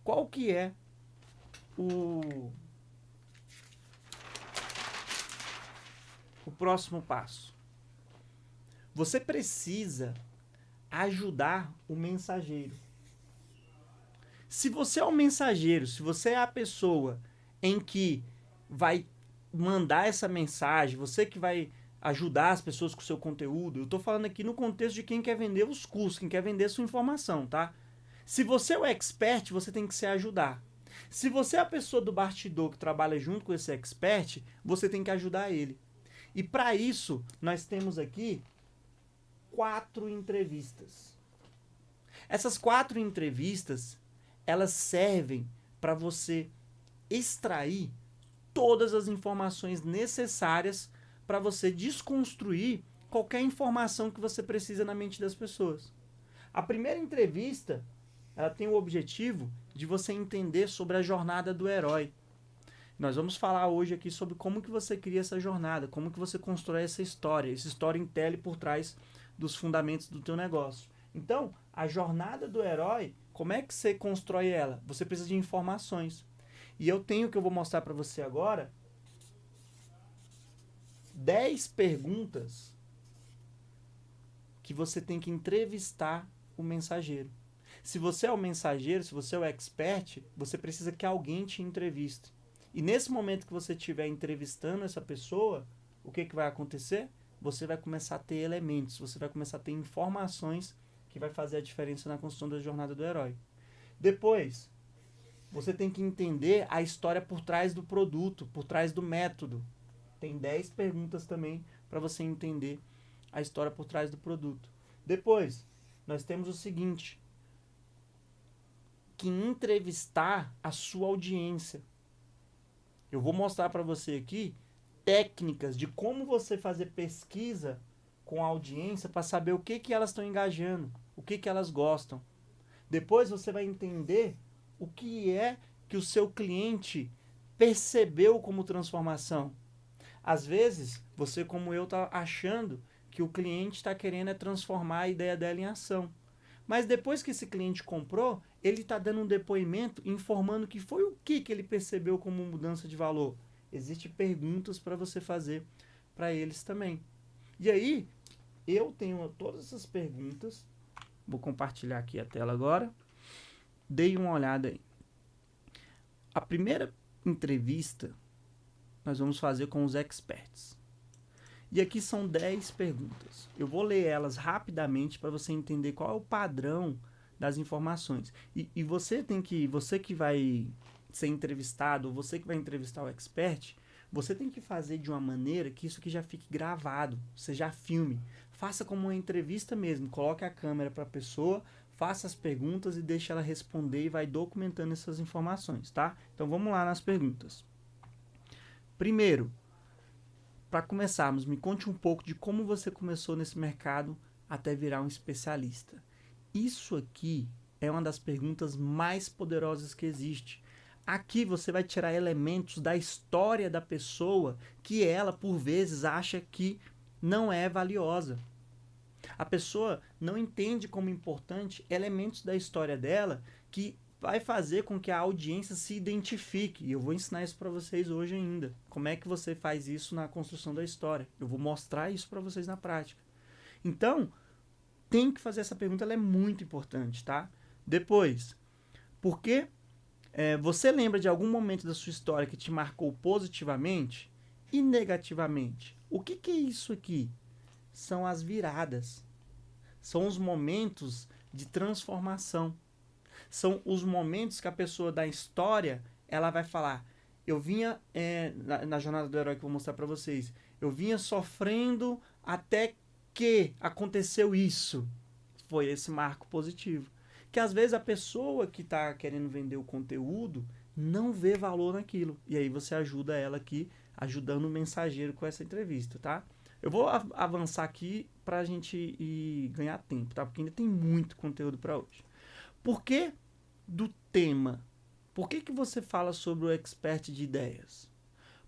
qual que é o próximo passo? Você precisa ajudar o mensageiro. Se você é o mensageiro, se você é a pessoa em que vai mandar essa mensagem, você que vai ajudar as pessoas com o seu conteúdo, eu estou falando aqui no contexto de quem quer vender os cursos, quem quer vender a sua informação, tá? Se você é o expert, você tem que se ajudar. Se você é a pessoa do bastidor que trabalha junto com esse expert, você tem que ajudar ele. E para isso, nós temos aqui 4 entrevistas. Essas 4 entrevistas, elas servem para você extrair todas as informações necessárias para você desconstruir qualquer informação que você precisa na mente das pessoas. A primeira entrevista, ela tem o objetivo de você entender sobre a jornada do herói. Nós vamos falar hoje aqui sobre como que você cria essa jornada, como que você constrói essa história, esse storytelling por trás dos fundamentos do teu negócio. Então, a jornada do herói, como é que você constrói ela? Você precisa de informações. E eu tenho que eu vou mostrar para você agora 10 perguntas que você tem que entrevistar o mensageiro. Se você é o mensageiro, se você é o expert, você precisa que alguém te entreviste. E nesse momento que você estiver entrevistando essa pessoa, o que vai acontecer? Você vai começar a ter elementos, você vai começar a ter informações que vai fazer a diferença na construção da jornada do herói. Depois, você tem que entender a história por trás do produto, por trás do método. Tem 10 perguntas também para você entender a história por trás do produto. Depois, nós temos o seguinte, que entrevistar a sua audiência. Eu vou mostrar para você aqui técnicas de como você fazer pesquisa com a audiência para saber o que elas estão engajando, o que elas gostam. Depois você vai entender o que é que o seu cliente percebeu como transformação. Às vezes, você como eu está achando que o cliente está querendo transformar a ideia dela em ação. Mas depois que esse cliente comprou, ele está dando um depoimento informando que foi o que ele percebeu como mudança de valor. Existem perguntas para você fazer para eles também. E aí, eu tenho todas essas perguntas. Vou compartilhar aqui a tela agora. Dei uma olhada aí. A primeira entrevista nós vamos fazer com os experts. E aqui são 10 perguntas. Eu vou ler elas rapidamente para você entender qual é o padrão das informações. E você que vai ser entrevistado, ou você que vai entrevistar o expert, você tem que fazer de uma maneira que isso aqui já fique gravado, você já filme. Faça como uma entrevista mesmo, coloque a câmera para a pessoa, faça as perguntas e deixe ela responder e vai documentando essas informações, tá? Então vamos lá nas perguntas. Primeiro, para começarmos, me conte um pouco de como você começou nesse mercado até virar um especialista. Isso aqui é uma das perguntas mais poderosas que existe. Aqui você vai tirar elementos da história da pessoa que ela, por vezes, acha que não é valiosa. A pessoa não entende como importante elementos da história dela que vai fazer com que a audiência se identifique. E eu vou ensinar isso para vocês hoje ainda. Como é que você faz isso na construção da história? Eu vou mostrar isso para vocês na prática. Então, tem que fazer essa pergunta, ela é muito importante, tá? Depois, por que você lembra de algum momento da sua história que te marcou positivamente e negativamente? O que é isso aqui? São as viradas. São os momentos de transformação. São os momentos que a pessoa da história, ela vai falar, eu vinha, na jornada do herói que eu vou mostrar para vocês, eu vinha sofrendo até que aconteceu isso. Foi esse marco positivo. Que às vezes a pessoa que está querendo vender o conteúdo não vê valor naquilo. E aí você ajuda ela aqui, ajudando o mensageiro com essa entrevista, tá? Eu vou avançar aqui para a gente ir ganhar tempo, tá? Porque ainda tem muito conteúdo para hoje. Por que do tema? Por que você fala sobre o expert de ideias?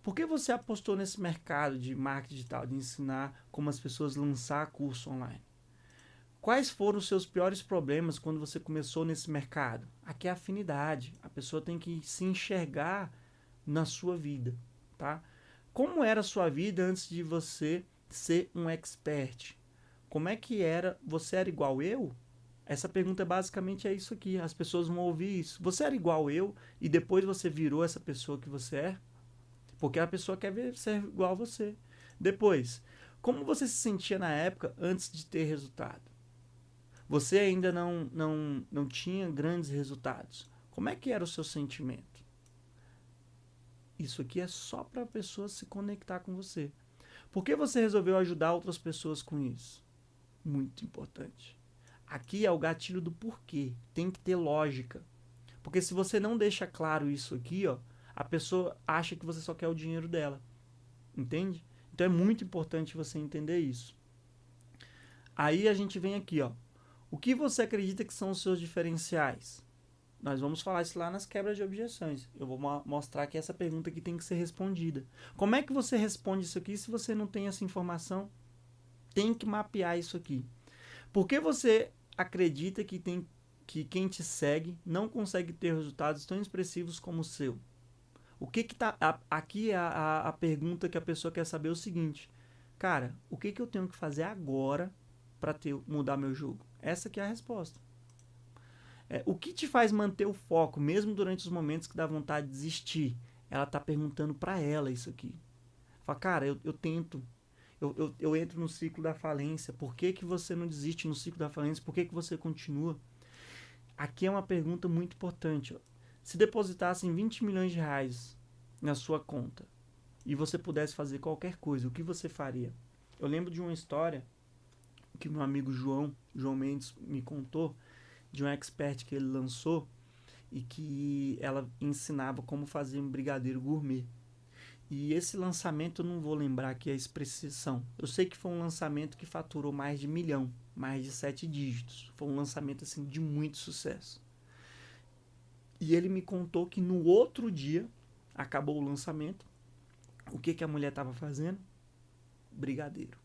Por que você apostou nesse mercado de marketing digital, de ensinar como as pessoas lançar curso online? Quais foram os seus piores problemas quando você começou nesse mercado? Aqui é afinidade. A pessoa tem que se enxergar na sua vida, tá? Como era a sua vida antes de você ser um expert? Como é que era? Você era igual eu? Essa pergunta basicamente é isso aqui. As pessoas vão ouvir isso. Você era igual eu e depois você virou essa pessoa que você é? Porque a pessoa quer ver ser igual a você. Depois, como você se sentia na época antes de ter resultado? Você ainda não tinha grandes resultados. Como é que era o seu sentimento? Isso aqui é só para a pessoa se conectar com você. Por que você resolveu ajudar outras pessoas com isso? Muito importante. Aqui é o gatilho do porquê. Tem que ter lógica. Porque se você não deixa claro isso aqui, ó, a pessoa acha que você só quer o dinheiro dela. Entende? Então é muito importante você entender isso. Aí a gente vem aqui, ó. O que você acredita que são os seus diferenciais? Nós vamos falar isso lá nas quebras de objeções. Eu vou mostrar que essa pergunta aqui tem que ser respondida. Como é que você responde isso aqui se você não tem essa informação? Tem que mapear isso aqui. Por que você acredita que quem te segue não consegue ter resultados tão expressivos como o seu? O que tá... Aqui é a pergunta que a pessoa quer saber é o seguinte. Cara, o que eu tenho que fazer agora para mudar meu jogo? Essa que é a resposta. O que te faz manter o foco, mesmo durante os momentos que dá vontade de desistir? Ela tá perguntando para ela isso aqui. Fala, cara, eu tento. Eu entro no ciclo da falência. Por que você não desiste no ciclo da falência? Por que você continua? Aqui é uma pergunta muito importante. Ó. Se depositassem 20 milhões de reais na sua conta e você pudesse fazer qualquer coisa, o que você faria? Eu lembro de uma história que meu amigo João Mendes me contou, de um expert que ele lançou e que ela ensinava como fazer um brigadeiro gourmet. E esse lançamento, eu não vou lembrar aqui a expressão. Eu sei que foi um lançamento que faturou mais de 1 milhão, mais de 7 dígitos. Foi um lançamento assim de muito sucesso. E ele me contou que no outro dia, acabou o lançamento, o que a mulher estava fazendo? Brigadeiro.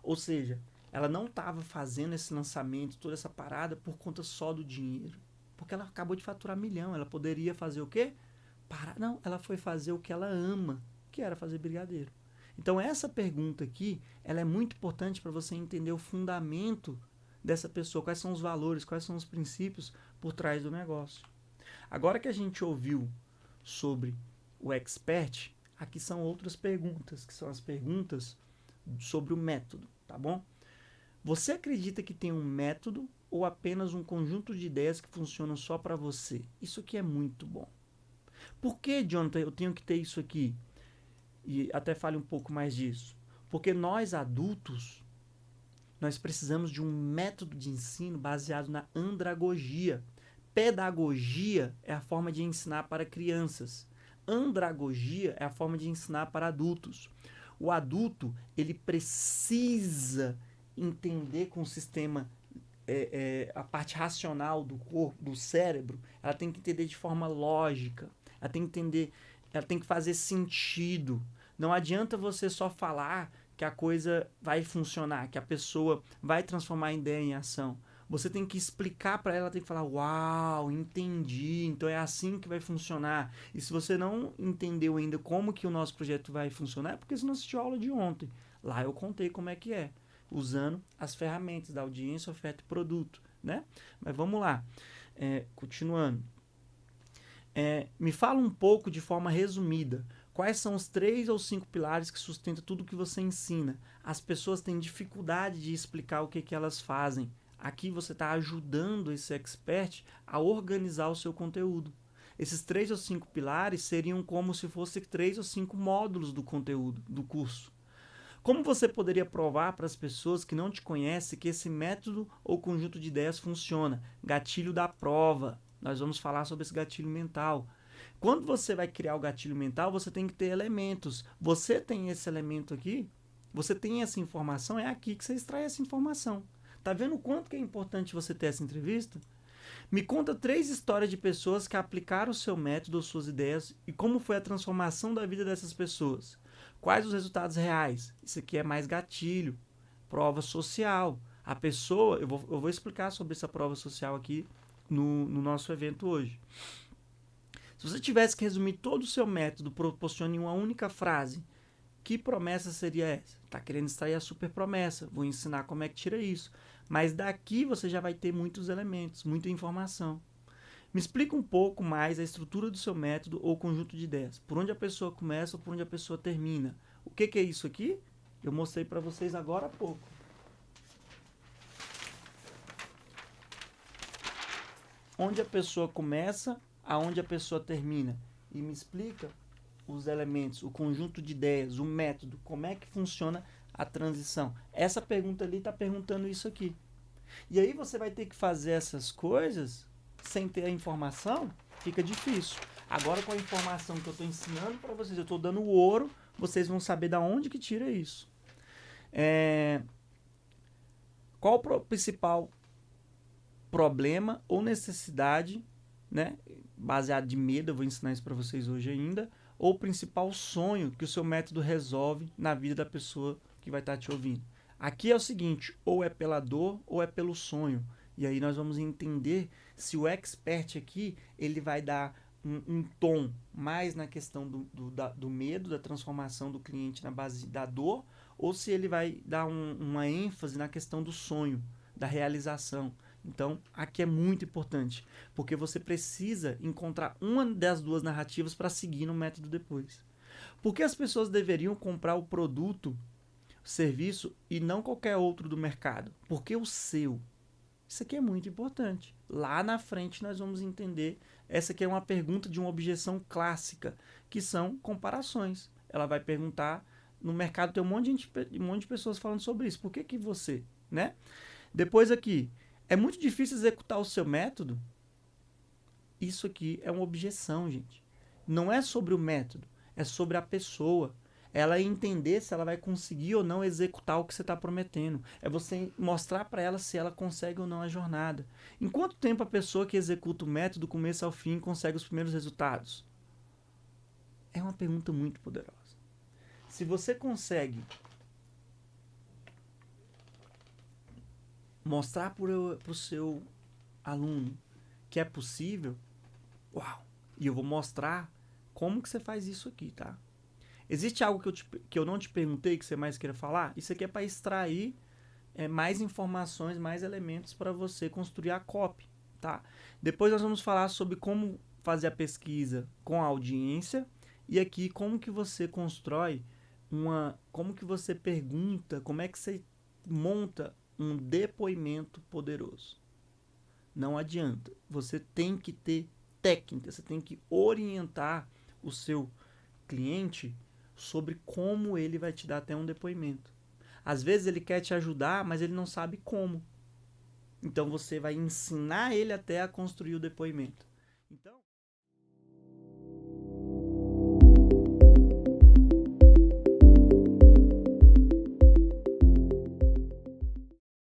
Ou seja, ela não estava fazendo esse lançamento, toda essa parada, por conta só do dinheiro. Porque ela acabou de faturar 1 milhão. Ela poderia fazer o quê? Não, ela foi fazer o que ela ama, que era fazer brigadeiro. Então essa pergunta aqui, ela é muito importante para você entender o fundamento dessa pessoa, quais são os valores, quais são os princípios por trás do negócio. Agora que a gente ouviu sobre o expert, aqui são outras perguntas, que são as perguntas sobre o método, tá bom? Você acredita que tem um método ou apenas um conjunto de ideias que funcionam só para você? Isso aqui é muito bom. Por que, Jonathan, eu tenho que ter isso aqui? E até fale um pouco mais disso. Porque nós, adultos, nós precisamos de um método de ensino baseado na andragogia. Pedagogia é a forma de ensinar para crianças. Andragogia é a forma de ensinar para adultos. O adulto, ele precisa entender com o sistema, a parte racional do corpo, do cérebro, ela tem que entender de forma lógica. Ela tem que entender, ela tem que fazer sentido. Não adianta você só falar que a coisa vai funcionar, que a pessoa vai transformar a ideia em ação. Você tem que explicar para ela, tem que falar, uau, entendi, então é assim que vai funcionar. E se você não entendeu ainda como que o nosso projeto vai funcionar, é porque você não assistiu a aula de ontem. Lá eu contei como é que é, usando as ferramentas da audiência, oferta e produto, né? Mas vamos lá, continuando. Me fala um pouco de forma resumida. Quais são os 3 ou 5 pilares que sustentam tudo que você ensina? As pessoas têm dificuldade de explicar o que elas fazem. Aqui você está ajudando esse expert a organizar o seu conteúdo. Esses 3 ou 5 pilares seriam como se fossem 3 ou 5 módulos do conteúdo, do curso. Como você poderia provar para as pessoas que não te conhecem que esse método ou conjunto de ideias funciona? Gatilho da prova. Nós vamos falar sobre esse gatilho mental. Quando você vai criar o gatilho mental, você tem que ter elementos. Você tem esse elemento aqui, você tem essa informação, é aqui que você extrai essa informação. Tá vendo o quanto que é importante você ter essa entrevista? Me conta 3 histórias de pessoas que aplicaram o seu método ou suas ideias e como foi a transformação da vida dessas pessoas. Quais os resultados reais? Isso aqui é mais gatilho, prova social. A pessoa, eu vou explicar sobre essa prova social aqui no nosso evento hoje. Se você tivesse que resumir todo o seu método proporcionando em uma única frase, que promessa seria essa? Está querendo extrair a super promessa, vou ensinar como é que tira isso. Mas daqui você já vai ter muitos elementos, muita informação. Me explica um pouco mais a estrutura do seu método ou conjunto de ideias. Por onde a pessoa começa ou por onde a pessoa termina. O que é isso aqui? Eu mostrei para vocês agora há pouco. Onde a pessoa começa, aonde a pessoa termina. E me explica os elementos, o conjunto de ideias, o método, como é que funciona a transição. Essa pergunta ali está perguntando isso aqui. E aí você vai ter que fazer essas coisas sem ter a informação, fica difícil. Agora com a informação que eu estou ensinando para vocês, eu estou dando o ouro, vocês vão saber da onde que tira isso. Qual o principal problema ou necessidade, né, baseado de medo, eu vou ensinar isso para vocês hoje ainda, ou o principal sonho que o seu método resolve na vida da pessoa que vai estar te ouvindo. Aqui é o seguinte, ou é pela dor ou é pelo sonho. E aí nós vamos entender se o expert aqui, ele vai dar um tom mais na questão do medo, da transformação do cliente na base da dor, ou se ele vai dar uma ênfase na questão do sonho, da realização. Então, aqui é muito importante, porque você precisa encontrar uma das duas narrativas para seguir no método depois. Por que as pessoas deveriam comprar o produto, o serviço, e não qualquer outro do mercado? Porque o seu. Isso aqui é muito importante. Lá na frente nós vamos entender. Essa aqui é uma pergunta de uma objeção clássica, que são comparações. Ela vai perguntar, no mercado tem um monte de pessoas falando sobre isso. Por que você, né? Depois aqui, é muito difícil executar o seu método? Isso aqui é uma objeção, gente. Não é sobre o método, é sobre a pessoa. Ela entender se ela vai conseguir ou não executar o que você está prometendo. É você mostrar para ela se ela consegue ou não a jornada. Em quanto tempo a pessoa que executa o método, do começo ao fim, consegue os primeiros resultados? É uma pergunta muito poderosa. Se você consegue mostrar para o seu aluno que é possível, uau! E eu vou mostrar como que você faz isso aqui, tá? Existe algo que eu não te perguntei que você mais queira falar? Isso aqui é para extrair mais informações, mais elementos para você construir a copy, tá? Depois nós vamos falar sobre como fazer a pesquisa com a audiência e aqui como que você constrói como que você pergunta, como é que você monta um depoimento poderoso. Não adianta. Você tem que ter técnica, você tem que orientar o seu cliente sobre como ele vai te dar até um depoimento. Às vezes ele quer te ajudar, mas ele não sabe como. Então você vai ensinar ele até a construir o depoimento.